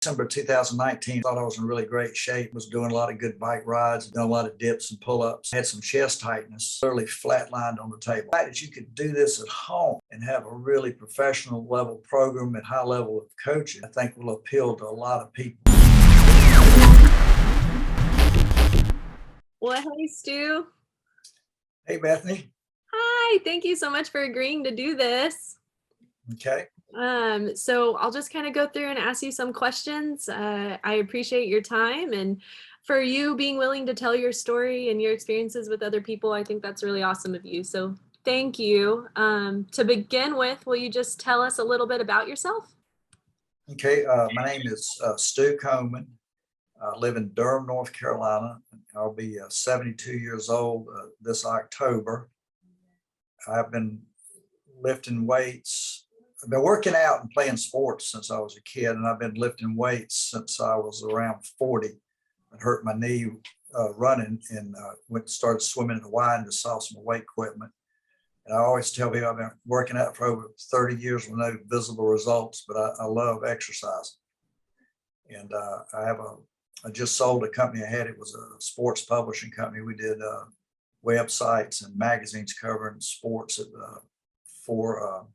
December 2019, thought I was in really great shape, was doing a lot of good bike rides, done a lot of dips and pull-ups, had some chest tightness, literally flatlined on the table. The fact that you could do this at home and have a really professional level program and high level of coaching, I think will appeal to a lot of people. Well, hey, Stu. Hey, Bethany. Hi, thank you so much for agreeing to do this. Okay. So I'll just kind of go through and ask you some questions. I appreciate your time and for you being willing to tell your story and your experiences with other people. I think that's really awesome of you. So thank you. To begin with, will you just tell us a little bit about yourself? Okay. My name is Stu Coleman. I live in Durham, North Carolina. I'll be 72 years old this October. I've been lifting weights. I've been working out and playing sports since I was a kid, and I've been lifting weights since I was around 40. I hurt my knee running and started swimming in the Y and just saw some weight equipment. And I always tell people I've been working out for over 30 years with no visible results, but I love exercising. And I just sold a company I had. It was a sports publishing company. We did websites and magazines covering sports for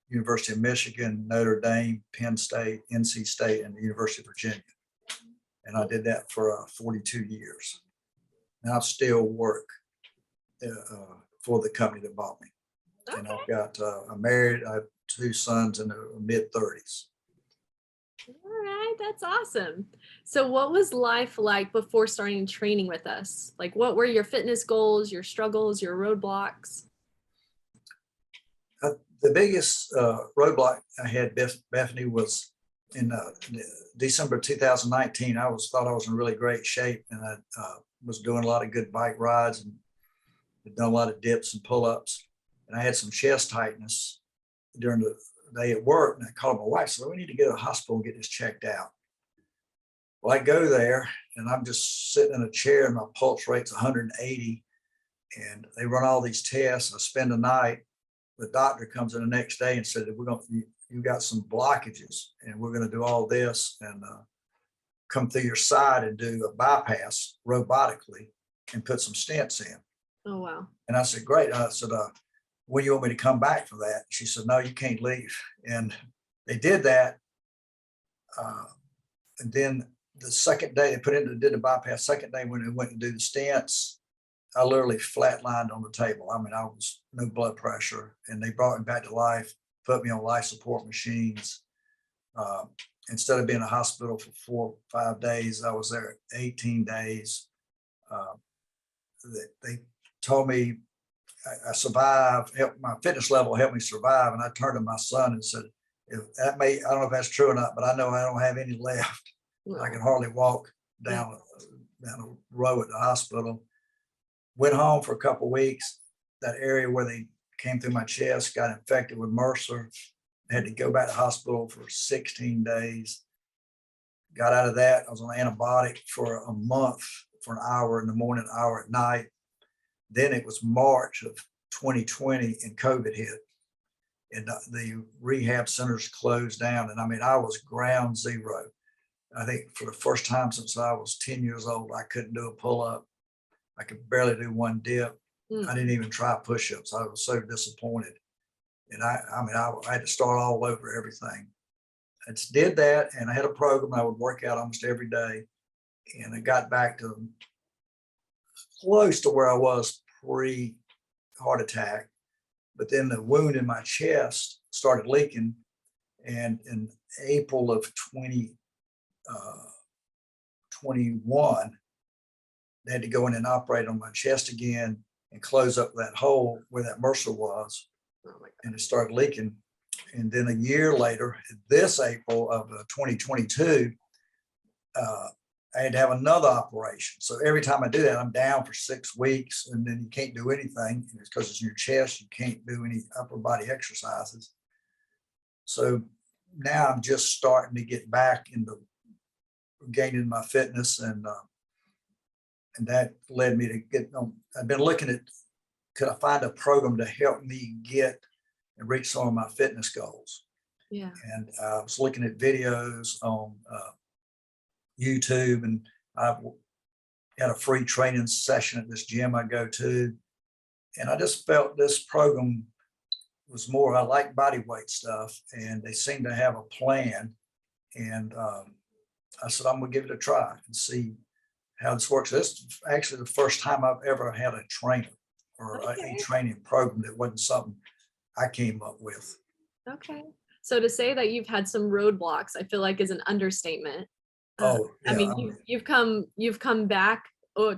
University of Michigan, Notre Dame, Penn State, NC State, and the University of Virginia. And I did that for 42 years. And I still work for the company that bought me. Okay. And I've got, I'm married, I have two sons in their mid-30s. All right, that's awesome. So what was life like before starting training with us? Like, what were your fitness goals, your struggles, your roadblocks? The biggest roadblock I had, Bethany, was in December 2019. I thought I was in really great shape, and I was doing a lot of good bike rides and had done a lot of dips and pull-ups. And I had some chest tightness during the day at work, and I called my wife, so we need to go to the hospital and get this checked out. Well, I go there, and I'm just sitting in a chair, and my pulse rate's 180, and they run all these tests. I spend the night. The doctor comes in the next day and said, you got some blockages, and we're going to do all this and come through your side and do a bypass robotically and put some stents in. Oh, wow. And I said, great. I said, when do you want me to come back for that? She said, no, you can't leave. And they did that. And then the second day did the bypass, second day when they went to do the stents, I literally flatlined on the table. I mean, I was no blood pressure, and they brought me back to life, put me on life support machines. Instead of being in a hospital for 4 or 5 days, I was there 18 days. They told me I survived, my fitness level helped me survive. And I turned to my son and said, I don't know if that's true or not, but I know I don't have any left. I can hardly walk down a row at the hospital. Went home for a couple of weeks. That area where they came through my chest got infected with MRSA. I had to go back to the hospital for 16 days. Got out of that. I was on antibiotic for a month, for an hour in the morning, an hour at night. Then it was March of 2020 and COVID hit. And the rehab centers closed down. And I mean, I was ground zero. I think for the first time since I was 10 years old, I couldn't do a pull-up. I could barely do one dip. I didn't even try push-ups. I was so disappointed. And I had to start all over everything. I just did that, and I had a program. I would work out almost every day. And I got back to close to where I was pre-heart attack. But then the wound in my chest started leaking. And in April of 2021, they had to go in and operate on my chest again and close up that hole where that MRSA was. And it started leaking. And then a year later, this April of 2022, I had to have another operation. So every time I do that, I'm down for 6 weeks, and then you can't do anything. And it's because it's in your chest. You can't do any upper body exercises. So now I'm just starting to get back into gaining my fitness, and that led me to get on. I've been looking at, could I find a program to help me get and reach some of my fitness goals? Yeah. And I was looking at videos on YouTube, and I had a free training session at this gym I go to. And I just felt this program was more, I like body weight stuff, and they seem to have a plan. And I said, I'm gonna give it a try and see how this works. This is actually the first time I've ever had a trainer or a Okay. training program that wasn't something I came up with. Okay. So to say that you've had some roadblocks, I feel like is an understatement. Oh, I yeah. mean, you've come back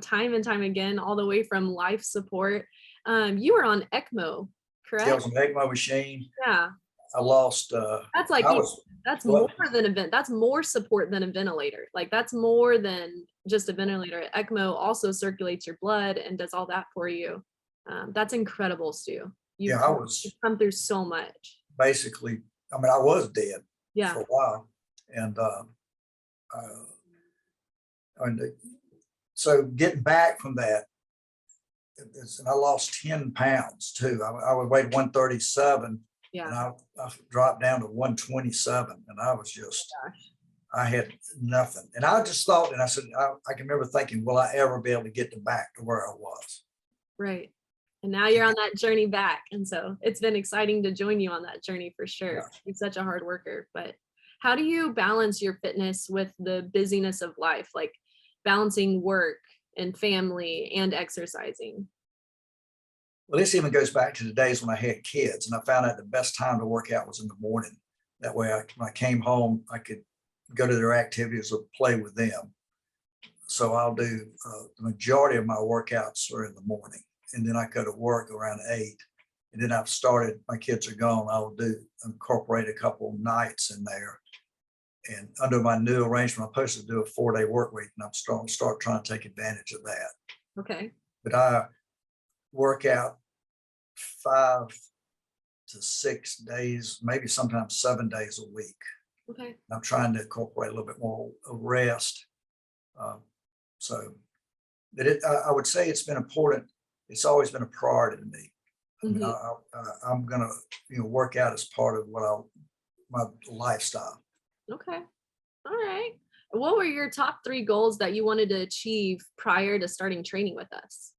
time and time again, all the way from life support. You were on ECMO, Yeah, I correct? was on an ECMO machine. Yeah. I lost, That's like I was, that's well, more than that's more support than a ventilator. Like that's more than just a ventilator. ECMO also circulates your blood and does all that for you. That's incredible, Stu. yeah, I was You've come through so much. basically, I mean, I was dead Yeah. for a while. And and so getting back from that, and I lost 10 pounds too. I would weigh 137, Yeah. and I dropped down to 127, and I was just, I had nothing. And I just thought, and I said, I can remember thinking, will I ever be able to get back to where I was? Right. And now you're on that journey back. And so it's been exciting to join you on that journey for sure. Yeah. You're such a hard worker. But how do you balance your fitness with the busyness of life, like balancing work and family and exercising? Well, this even goes back to the days when I had kids, and I found out the best time to work out was in the morning. That way, when I came home, I could go to their activities or play with them. So I'll do the majority of my workouts are in the morning, and then I go to work around 8. And then I've started, my kids are gone, I'll incorporate a couple of nights in there. And under my new arrangement, I'm supposed to do a 4-day work week, and I'm start trying to take advantage of that. Okay. But I work out 5 to 6 days, maybe sometimes 7 days a week. Okay. I'm trying to incorporate a little bit more of rest. So that I would say it's been important. It's always been a priority to me. I mean, I'm gonna, work out as part of my lifestyle. Okay. All right. What were your top 3 goals that you wanted to achieve prior to starting training with us?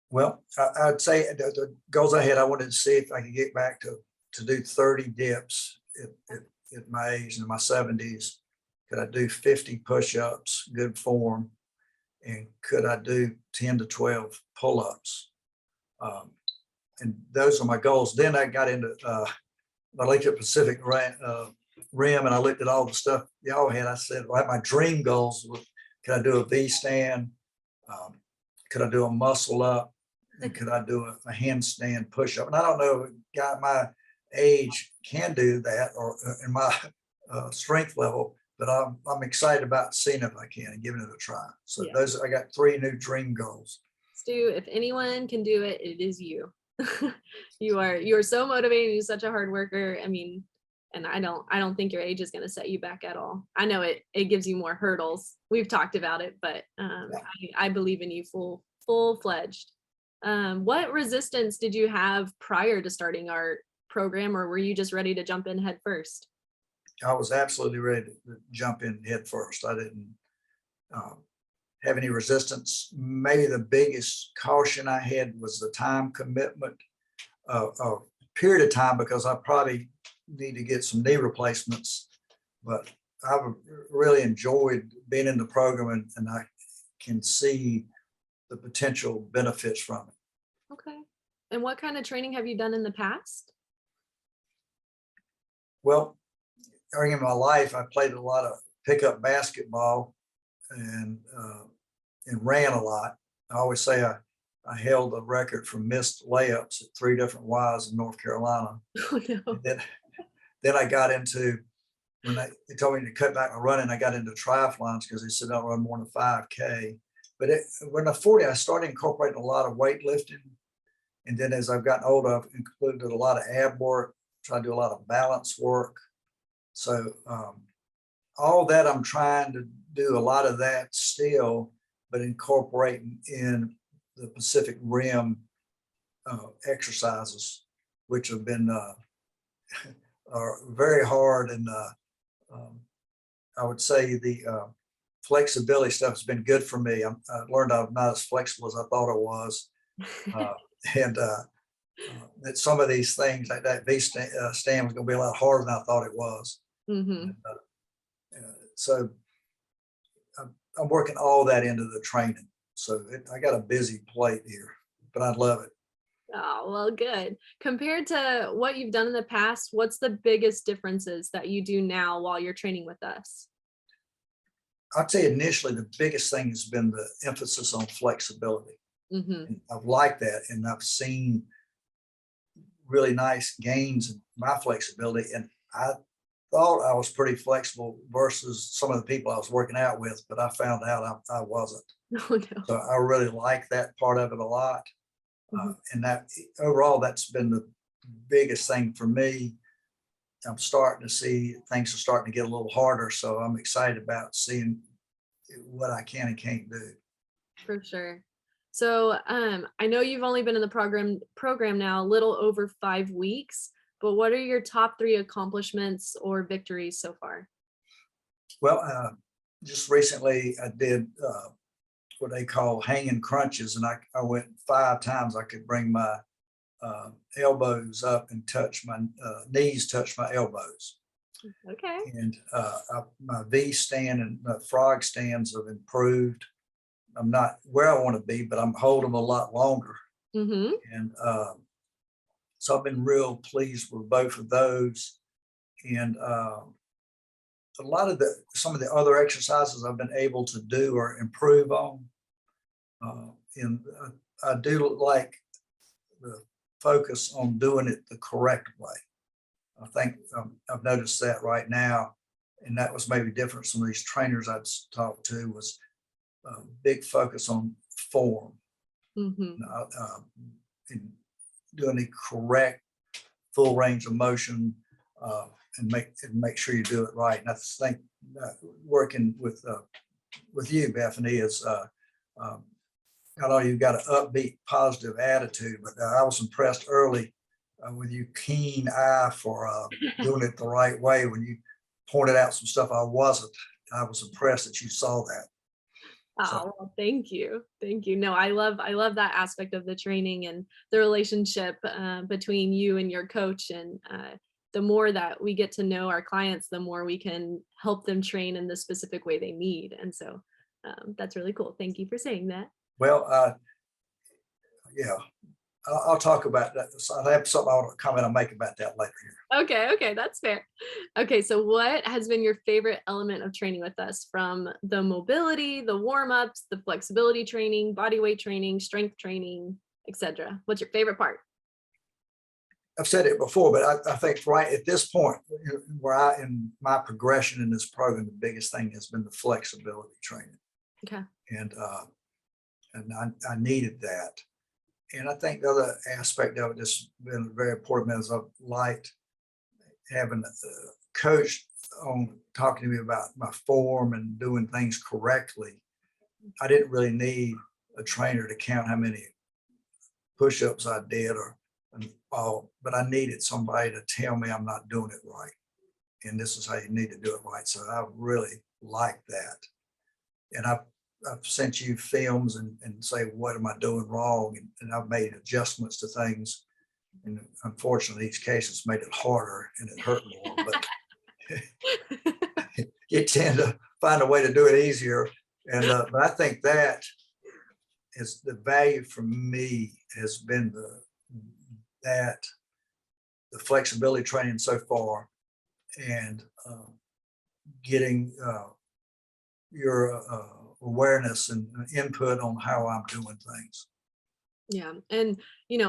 Well, I'd say the goals I had, I wanted to see if I could get back to do 30 dips at my age, in my 70s. Could I do 50 push-ups, good form? And could I do 10 to 12 pull-ups? And those are my goals. Then I got into, I looked at Pacific Rim, and I looked at all the stuff y'all had. I said, well, my dream goals were, could I do a V stand? Could I do a muscle up? And could I do a handstand push-up? And I don't know if a guy my age can do that, or in my strength level, but I'm excited about seeing if I can and giving it a try. So Yeah. I got 3 new dream goals. Stu, if anyone can do it, it is you. You are so motivated. You're such a hard worker. I mean, and I don't think your age is going to set you back at all. I know it gives you more hurdles. We've talked about it, but I believe in you full-fledged. What resistance did you have prior to starting our program, or were you just ready to jump in head first? I was absolutely ready to jump in head first. I didn't have any resistance. Maybe the biggest caution I had was the time commitment, a period of time, because I probably need to get some knee replacements. But I've really enjoyed being in the program, and I can see the potential benefits from it. Okay. And what kind of training have you done in the past? Well, during my life, I played a lot of pickup basketball and ran a lot. I always say I held the record for missed layups at 3 different Ys in North Carolina. Oh no. And then I got into, when they told me to cut back my running, I got into triathlons because they said don't run more than 5K. But when I'm 40, I started incorporating a lot of weightlifting. And then as I've gotten older, I've included a lot of ab work, try to do a lot of balance work. So all that, I'm trying to do a lot of that still, but incorporating in the Pacific Rim exercises, which have been are very hard. And I would say the flexibility stuff has been good for me. I learned I'm not as flexible as I thought I was. Uh, and that some of these things like that stand was going to be a lot harder than I thought it was. Hmm. So I'm working all that into the training. So I got a busy plate here, but I love it. Oh, well, good. Compared to what you've done in the past, what's the biggest differences that you do now while you're training with us? I'd say initially the biggest thing has been the emphasis on flexibility. Hmm. And I've liked that, and I've seen really nice gains in my flexibility. And I thought I was pretty flexible versus some of the people I was working out with, but I found out I wasn't. Oh, no. So I really like that part of it a lot. Mhm. And that overall, that's been the biggest thing for me. I'm starting to see things are starting to get a little harder. So I'm excited about seeing what I can and can't do. For sure. So I know you've only been in the program now a little over 5 weeks, but what are your top 3 accomplishments or victories so far? Well, just recently I did what they call hanging crunches, and I went 5 times. I could bring my elbows up and touch my knees, touch my elbows. Okay. And my V stand and my frog stands have improved. I'm not where I want to be, but I'm holding them a lot longer. Mm-hmm. And so I've been real pleased with both of those. And a lot of some of the other exercises I've been able to do or improve on. And I do like the focus on doing it the correct way. I think I've noticed that right now, and that was maybe different. Some of these trainers I'd talked to was a big focus on form, Mm-hmm. and doing the correct full range of motion, and make sure you do it right. And I think working with you, Bethany, is not only you've got an upbeat, positive attitude, but I was impressed early with your keen eye for doing it the right way. When you pointed out some stuff I wasn't, I was impressed that you saw that. So, Oh, well, thank you. Thank you. No, I love that aspect of the training and the relationship between you and your coach. And the more that we get to know our clients, the more we can help them train in the specific way they need. And so that's really cool. Thank you for saying that. well, yeah, I'll talk about that. So I have something I want to comment I'll make about that later here. Okay, that's fair. Okay, so what has been your favorite element of training with us, from the mobility, the warm-ups, the flexibility training, body weight training, strength training, etc.? What's your favorite part? I've said it before, but I think right at this point, where in my progression in this program, the biggest thing has been the flexibility training, Okay. and I needed that. And I think the other aspect of it that's been very important is I've liked having a coach on talking to me about my form and doing things correctly. I didn't really need a trainer to count how many push-ups I did or all, but I needed somebody to tell me I'm not doing it right. And this is how you need to do it right. So I really like that. And I've sent you films and say, what am I doing wrong? And I've made adjustments to things. And unfortunately, each case has made it harder and it hurt more. But you tend to find a way to do it easier. And but I think that is the value for me has been the flexibility training so far, and getting your awareness and input on how I'm doing things. Yeah. And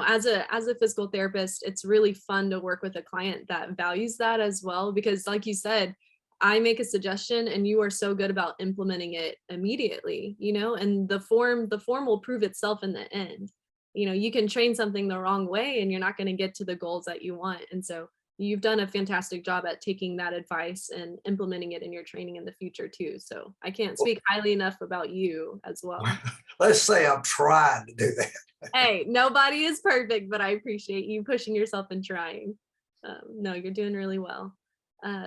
as a physical therapist, it's really fun to work with a client that values that as well, because like you said, I make a suggestion and you are so good about implementing it immediately, and the form will prove itself in the end. You can train something the wrong way and you're not going to get to the goals that you want. And so you've done a fantastic job at taking that advice and implementing it in your training in the future too. So I can't speak highly enough about you as well. Let's say I'm trying to do that. Hey, nobody is perfect, but I appreciate you pushing yourself and trying. No, you're doing really well.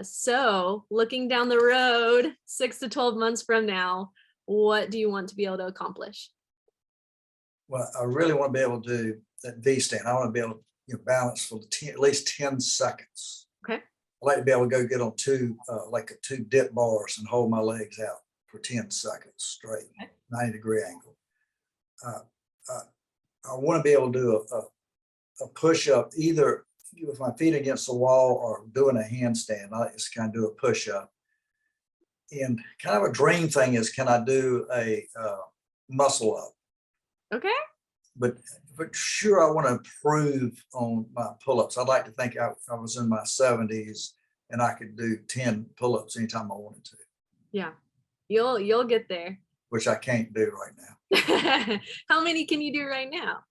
So looking down the road, 6 to 12 months from now, what do you want to be able to accomplish? Well, I really want to be able to do that V stand. I want to be able to balance for at least 10 seconds. Okay. I like to be able to go get on two dip bars and hold my legs out for 10 seconds straight, Okay. 90-degree angle. I want to be able to do a push-up either with my feet against the wall or doing a handstand. I just kind of do a push-up. And kind of a dream thing is, can I do a muscle up? Okay. But sure, I want to improve on my pull-ups. I'd like to think I was in my 70s and I could do 10 pull-ups anytime I wanted to, Yeah. You'll get there. which I can't do right now. How many can you do right now?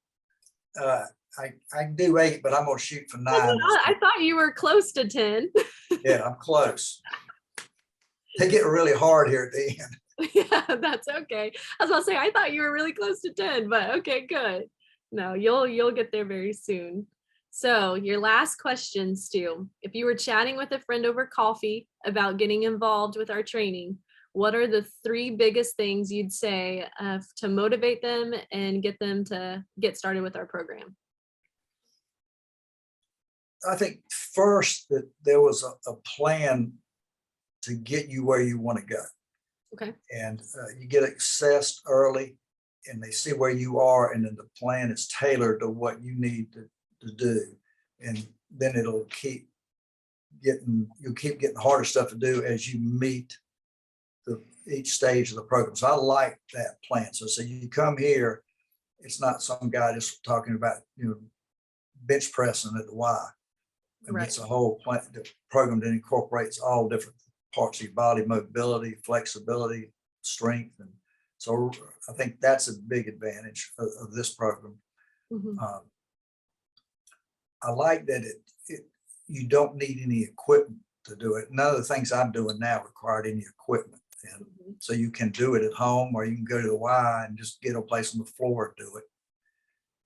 I can do 8, but I'm gonna shoot for 9. I thought you were close to 10. Yeah, I'm close. They get really hard here at the end. Yeah, that's okay. I was about to say, I thought you were really close to 10, but okay, good. No, you'll get there very soon. So your last question, Stu, if you were chatting with a friend over coffee about getting involved with our training, what are the 3 biggest things you'd say to motivate them and get them to get started with our program? I think first that there was a plan to get you where you want to go. Okay. And you get assessed early and they see where you are, and then the plan is tailored to what you need to do. And then you'll keep getting harder stuff to do as you meet each stage of the program. So I like that plan. So you come here, it's not some guy just talking about, bench pressing at the Y. And Right. it's a whole program that incorporates all different parts of your body: mobility, flexibility, strength. And so I think that's a big advantage of this program. Mhm. I like that you don't need any equipment to do it. None of the things I'm doing now required any equipment. And Mhm. so you can do it at home, or you can go to the Y and just get a place on the floor and do it.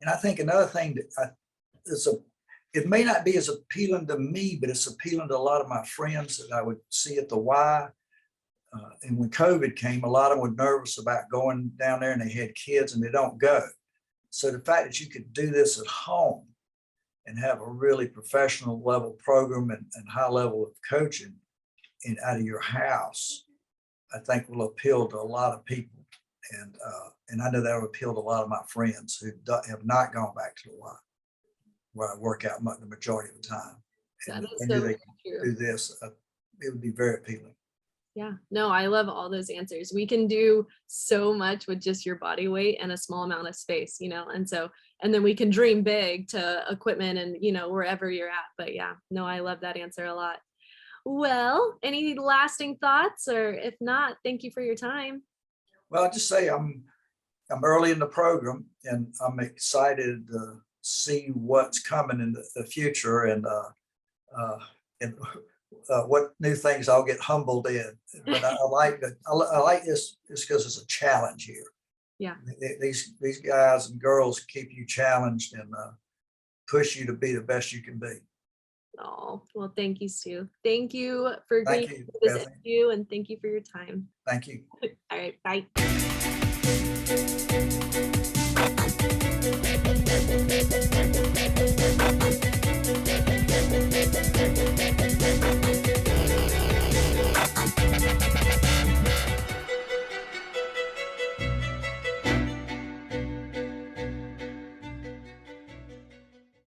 And I think another thing that it may not be as appealing to me, but it's appealing to a lot of my friends that I would see at the Y. And when COVID came, a lot of them were nervous about going down there, and they had kids and they don't go. So the fact that you could do this at home and have a really professional level program and high level of coaching out of your house, I think will appeal to a lot of people. And I know that will appeal to a lot of my friends who have not gone back to the Y, where I work out the majority of the time. That And is they so knew very they could true. do this. It would be very appealing. Yeah, no, I love all those answers. We can do so much with just your body weight and a small amount of space, and then we can dream big to equipment and, wherever you're at. But yeah, no, I love that answer a lot. Well, any lasting thoughts, or if not, thank you for your time. Well, I just say I'm early in the program, and I'm excited to see what's coming in the future, and what new things I'll get humbled in. But I like that. I like this because it's a challenge here. Yeah. These guys and girls keep you challenged and push you to be the best you can be. Oh, well, thank you, Stu. Thank you for agreeing Thank you, to this Bethany. interview, and thank you for your time. Thank you. All right, bye.